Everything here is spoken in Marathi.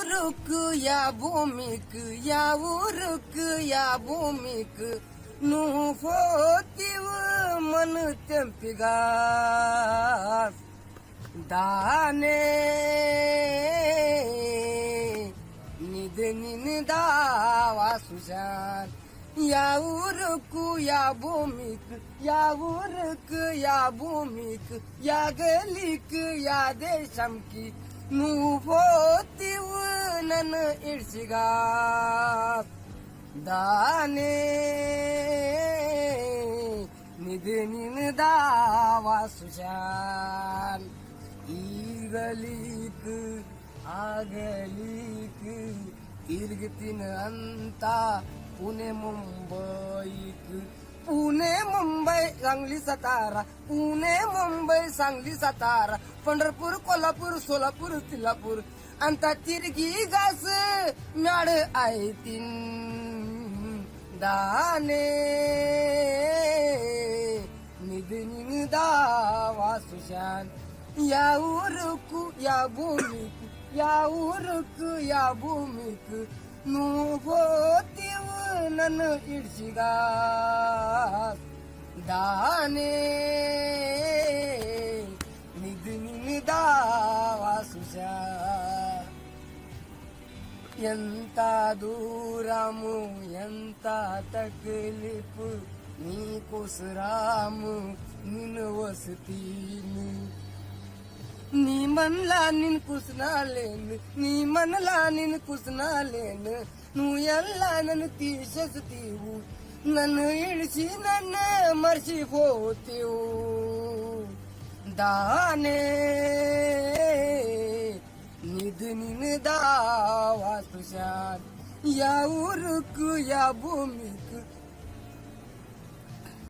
ಊರುಕ್ ಯಾ ಭೂಮಿಕ್ ಯಾ ಊರುಕ್ ಯಾ ಭೂಮಿಕ್ nu fotiv मन tempigas dane nidnin dawa sujan ya urku ya bumik ya urk ya bumik ya galik ya deshamki nu fotiv nan irsigas दाने निधनीन दावा सुशान ईगलीक आगलीक इर्गतीन अंता पुणे मुंबईक पुणे मुंबई सांगली सातारा पुणे मुंबई सांगली सातारा पंढरपूर कोल्हापूर सोलापूर तिल्हापूर अंता तिरगी गास म्याड आहे तीन दाने निधनीन दावा सुशान या उरुक या भूमिक या उरुक या भूमिक नु होतीव नन इडशिगास दाने निधनीन दावा सुशान ఎంత దూరము ఎంత తక్లీఫ్ నీకోసరాము నిన్ను వసతీని నీ మనలా నిన్ను కుసనాలేను నీ మనలా నిన్ను కుసనాలేను నువ్వు ఎలా నన్ను తీసేస్తీవు నన్ను ఇడిచి నన్ను మర్చిపోతీవు దానే निधनीन दावा सुशान या उरुक या भूमिक